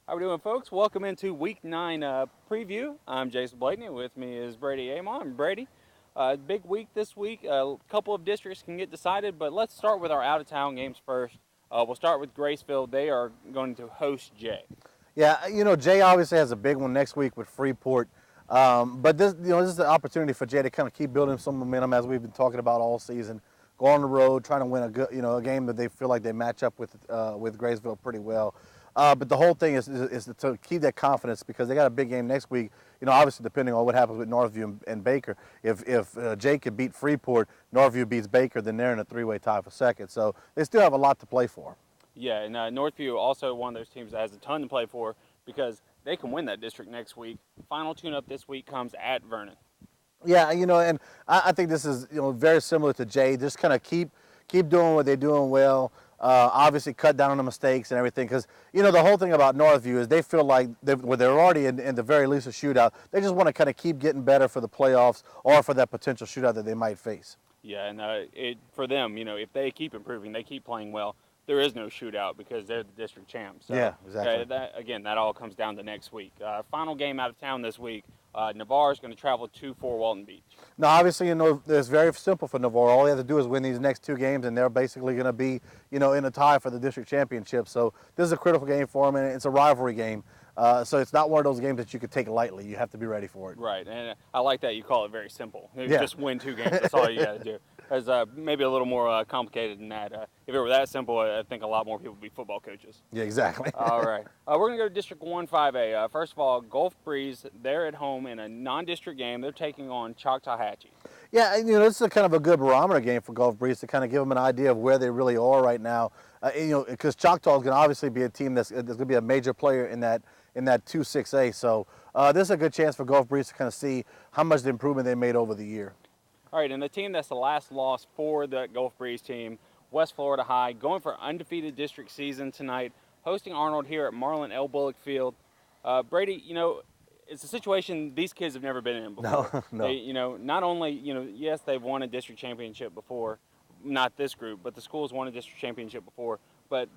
How we doing, folks? Welcome into Week 9 preview. I'm Jason Blakeney. With me is Brady Amon. Brady, big week this week. A couple of districts can get decided, but let's start with our out-of-town games first. We'll start with Graceville. They are going to host Jay. Yeah, Jay obviously has a big one next week with Freeport. But this is an opportunity for Jay to kind of keep building some momentum as we've been talking about all season. Go on the road, trying to win a game that they feel like they match up with Graceville pretty well. But the whole thing is to keep that confidence because they got a big game next week. Obviously depending on what happens with Northview and Baker. If Jay could beat Freeport, Northview beats Baker, then they're in a three-way tie for second. So they still have a lot to play for. Yeah, and Northview also one of those teams that has a ton to play for because they can win that district next week. Final tune-up this week comes at Vernon. Yeah, and I think this is very similar to Jay. Just kind of keep doing what they're doing well. Obviously, cut down on the mistakes and everything. Because the whole thing about Northview is they feel like they're already in the very least a shootout. They just want to kind of keep getting better for the playoffs or for that potential shootout that they might face. Yeah, and for them, if they keep improving, they keep playing well. There is no shootout because they're the district champs. So, yeah, exactly. That all comes down to next week. Final game out of town this week. Navarre is going to travel to Fort Walton Beach. Now, obviously, it's very simple for Navarre. All they have to do is win these next two games, and they're basically going to be, in a tie for the district championship. So this is a critical game for them, and it's a rivalry game. So it's not one of those games that you could take lightly. You have to be ready for it. Right, and I like that you call it very simple. Yeah. Just win two games. That's all you got to do. It's maybe a little more complicated than that. If it were that simple, I think a lot more people would be football coaches. Yeah, exactly. All right. We're going to go to District 1-5A. First of all, Gulf Breeze, they're at home in a non-district game. They're taking on Choctawhatchee. Yeah, this is a kind of a good barometer game for Gulf Breeze to kind of give them an idea of where they really are right now. Because Choctaw is going to obviously be a team that's going to be a major player in that 2-6A. So this is a good chance for Gulf Breeze to kind of see how much the improvement they made over the year. All right, and the team that's the last loss for the Gulf Breeze team, West Florida High, going for undefeated district season tonight, hosting Arnold here at Marlin L. Bullock Field. Brady, it's a situation these kids have never been in before. No. They, not only, yes, they've won a district championship before, not this group, but the school's won a district championship before. But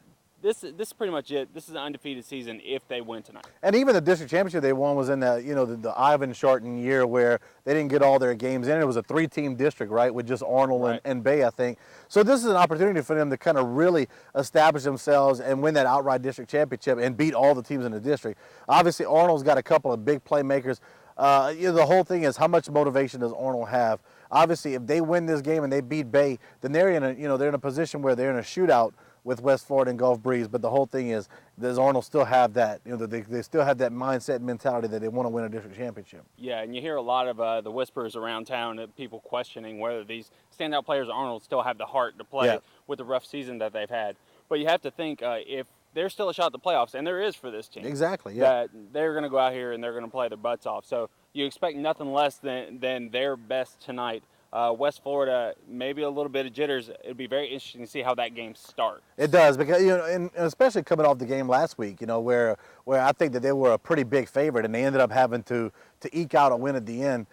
this is pretty much it. This is an undefeated season if they win tonight. And even the district championship they won was in the Ivan Sharton year where they didn't get all their games in. It was a 3-team district, right, with just Arnold Right. and Bay, I think. So this is an opportunity for them to kind of really establish themselves and win that outright district championship and beat all the teams in the district. Obviously, Arnold's got a couple of big playmakers. The whole thing is how much motivation does Arnold have? Obviously, if they win this game and they beat Bay, then they're in a position where they're in a shootout with West Florida and Gulf Breeze. But the whole thing is, does Arnold still have that? They still have that mindset and mentality that they want to win a district championship. Yeah, and you hear a lot of the whispers around town of people questioning whether these standout players at Arnold still have the heart to play with the rough season that they've had. But you have to think if there's still a shot at the playoffs, and there is for this team. Exactly, yeah. That they're going to go out here and they're going to play their butts off. So you expect nothing less than their best tonight. West Florida, maybe a little bit of jitters. It'd be very interesting to see how that game starts. It does, because and especially coming off the game last week, where I think that they were a pretty big favorite and they ended up having to eke out a win at the end.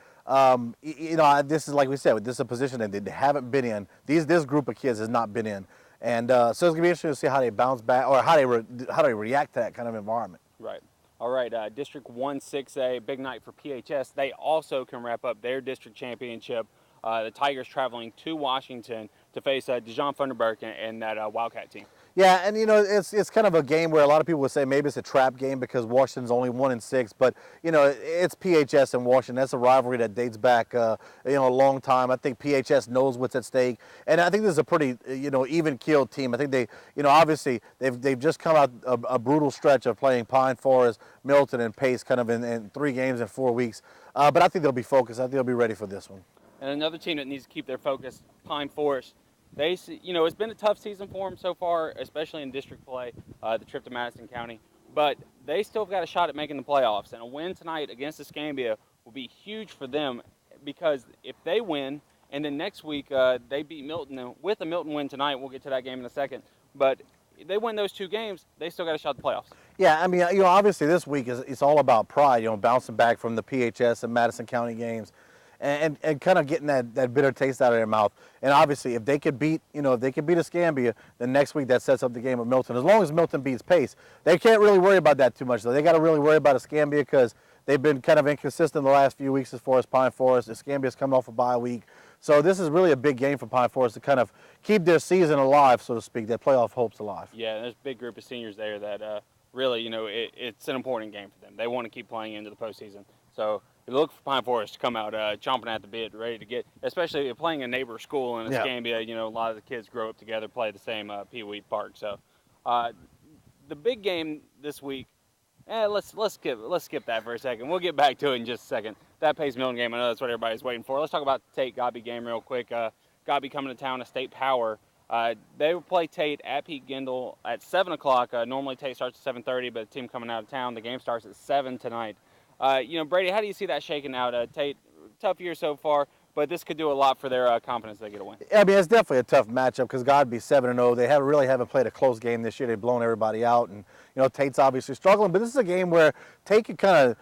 This is, like we said, this is a position that they haven't been in. This group of kids has not been in, and so it's gonna be interesting to see how they bounce back or how they react to that kind of environment. Right. All right. District 1-6A, big night for PHS. They also can wrap up their district championship. The Tigers traveling to Washington to face Dijon Funderburk and that Wildcat team. Yeah, and it's kind of a game where a lot of people would say maybe it's a trap game because Washington's only 1-6, but it's PHS and Washington. That's a rivalry that dates back a long time. I think PHS knows what's at stake, and I think this is a pretty even-keeled team. I think they obviously they've just come out a brutal stretch of playing Pine Forest, Milton, and Pace kind of in 3 games in 4 weeks. But I think they'll be focused. I think they'll be ready for this one. And another team that needs to keep their focus, Pine Forest. It's been a tough season for them so far, especially in district play, the trip to Madison County. But they still have got a shot at making the playoffs. And a win tonight against Escambia will be huge for them because if they win, and then next week they beat Milton, and with a Milton win tonight, we'll get to that game in a second. But if they win those 2 games, they still got a shot at the playoffs. Yeah, I mean, obviously this week it's all about pride, bouncing back from the PHS and Madison County games. and kind of getting that bitter taste out of their mouth. And obviously, if they could beat, if they could beat Escambia, then next week that sets up the game with Milton. As long as Milton beats Pace, they can't really worry about that too much, though. They got to really worry about Escambia because they've been kind of inconsistent the last few weeks as far as Pine Forest. Escambia's coming off a bye week. So this is really a big game for Pine Forest to kind of keep their season alive, so to speak, their playoff hopes alive. Yeah, there's a big group of seniors there that really, it's an important game for them. They want to keep playing into the postseason. So you look for Pine Forest to come out chomping at the bit, ready to get, especially playing a neighbor school in Escambia. A lot of the kids grow up together, play the same Pee Wee Park. So the big game this week, let's skip that for a second. We'll get back to it in just a second. That Pace Milton game, I know that's what everybody's waiting for. Let's talk about the Tate Godby game real quick. Godby coming to town, a state power. They will play Tate at Pete Gendel at 7 o'clock. Normally Tate starts at 7:30, but the team coming out of town, the game starts at 7 tonight. Brady, how do you see that shaking out? Tate, tough year so far, but this could do a lot for their confidence they get a win. I mean, it's definitely a tough matchup because Godby's 7-0. They really haven't played a close game this year. They've blown everybody out, and Tate's obviously struggling. But this is a game where Tate could kind of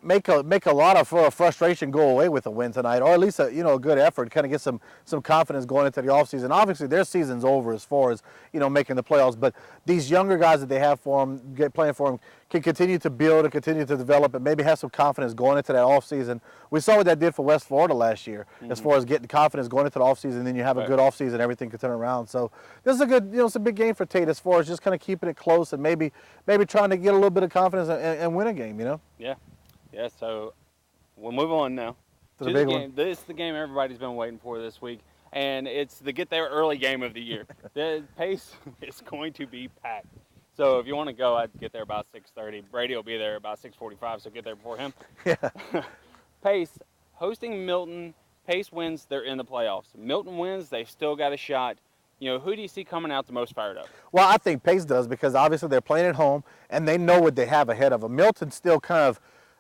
make a lot of frustration go away with a win tonight, or at least a good effort, kind of get some confidence going into the offseason. Obviously, their season's over as far as making the playoffs, but these younger guys that they have for them, playing for them, can continue to build and continue to develop and maybe have some confidence going into that offseason. We saw what that did for West Florida last year, as far as getting confidence going into the offseason. Then you have a good offseason, everything can turn around. So this is a good, it's a big game for Tate as far as just kind of keeping it close and maybe trying to get a little bit of confidence and win a game. Yeah, so we'll move on now to the big one. This is the game everybody's been waiting for this week, and it's the get there early game of the year. The Pace is going to be packed. So if you want to go, I'd get there about 6:30. Brady will be there about 6:45, so get there before him. Yeah. Pace hosting Milton. Pace wins, they're in the playoffs. Milton wins, they've still got a shot. Who do you see coming out the most fired up? Well, I think Pace does because obviously they're playing at home, and they know what they have ahead of them. Milton still kind of,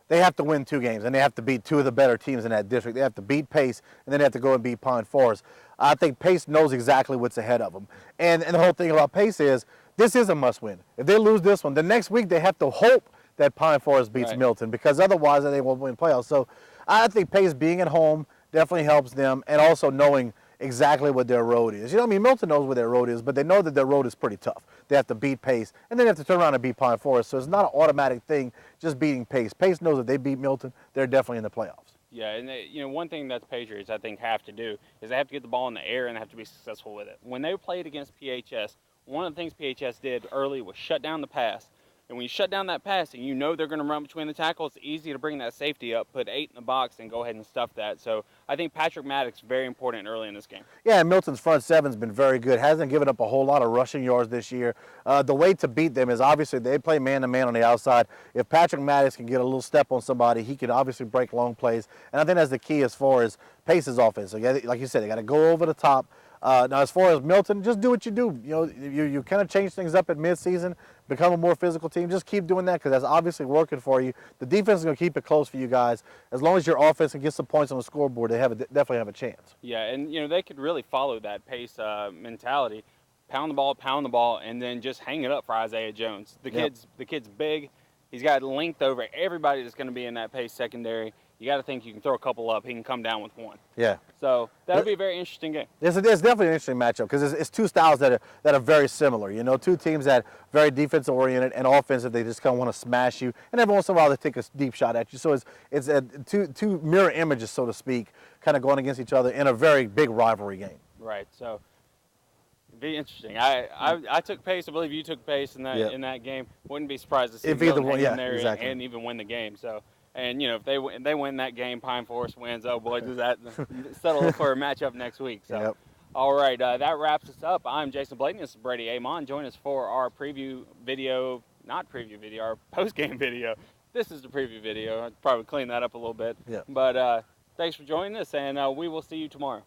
they have to win 2 games, and they have to beat 2 of the better teams in that district. They have to beat Pace, and then they have to go and beat Pine Forest. I think Pace knows exactly what's ahead of them. And the whole thing about Pace is, this is a must-win. If they lose this one, the next week they have to hope that Pine Forest beats Milton, because otherwise they won't win playoffs. So I think Pace being at home definitely helps them, and also knowing exactly what their road is. Milton knows what their road is, but they know that their road is pretty tough. They have to beat Pace, and then they have to turn around and beat Pine Forest. So it's not an automatic thing just beating Pace. Pace knows that they beat Milton, they're definitely in the playoffs. Yeah, and one thing that the Patriots, I think, have to do is they have to get the ball in the air and they have to be successful with it. When they played against PHS, one of the things PHS did early was shut down the pass. And when you shut down that pass and they're going to run between the tackles, it's easy to bring that safety up, put 8 in the box, and go ahead and stuff that. So I think Patrick Maddox is very important early in this game. Yeah, and Milton's front seven's been very good. Hasn't given up a whole lot of rushing yards this year. The way to beat them is obviously they play man-to-man on the outside. If Patrick Maddox can get a little step on somebody, he can obviously break long plays. And I think that's the key as far as Pace's offense. So like you said, they got to go over the top. Now, as far as Milton, just do what you do. You kind of change things up at midseason, become a more physical team. Just keep doing that because that's obviously working for you. The defense is going to keep it close for you guys. As long as your offense can get some points on the scoreboard, they definitely have a chance. Yeah, and they could really follow that Pace mentality, pound the ball, and then just hang it up for Isaiah Jones. The kid's big. He's got length over everybody that's going to be in that Pace secondary. You got to think you can throw a couple up. He can come down with 1. Yeah. So that'll be a very interesting game. It's definitely an interesting matchup because it's 2 styles that are very similar. 2 teams that are very defensive oriented and offensive. They just kind of want to smash you, and every once in a while they take a deep shot at you. So it's two mirror images, so to speak, kind of going against each other in a very big rivalry game. Right. So it'd be interesting. I took Pace. I believe you took Pace in that game. Wouldn't be surprised to see if either one, in there exactly. and even win the game. So. And, if they win that game, Pine Forest wins, oh, boy, does that settle for a matchup next week. So, All right, that wraps us up. I'm Jason Bladen. This is Brady Amon. Join us for our preview video, not preview video, our post-game video. This is the preview video. I'd probably clean that up a little bit. Yeah. But thanks for joining us, and we will see you tomorrow.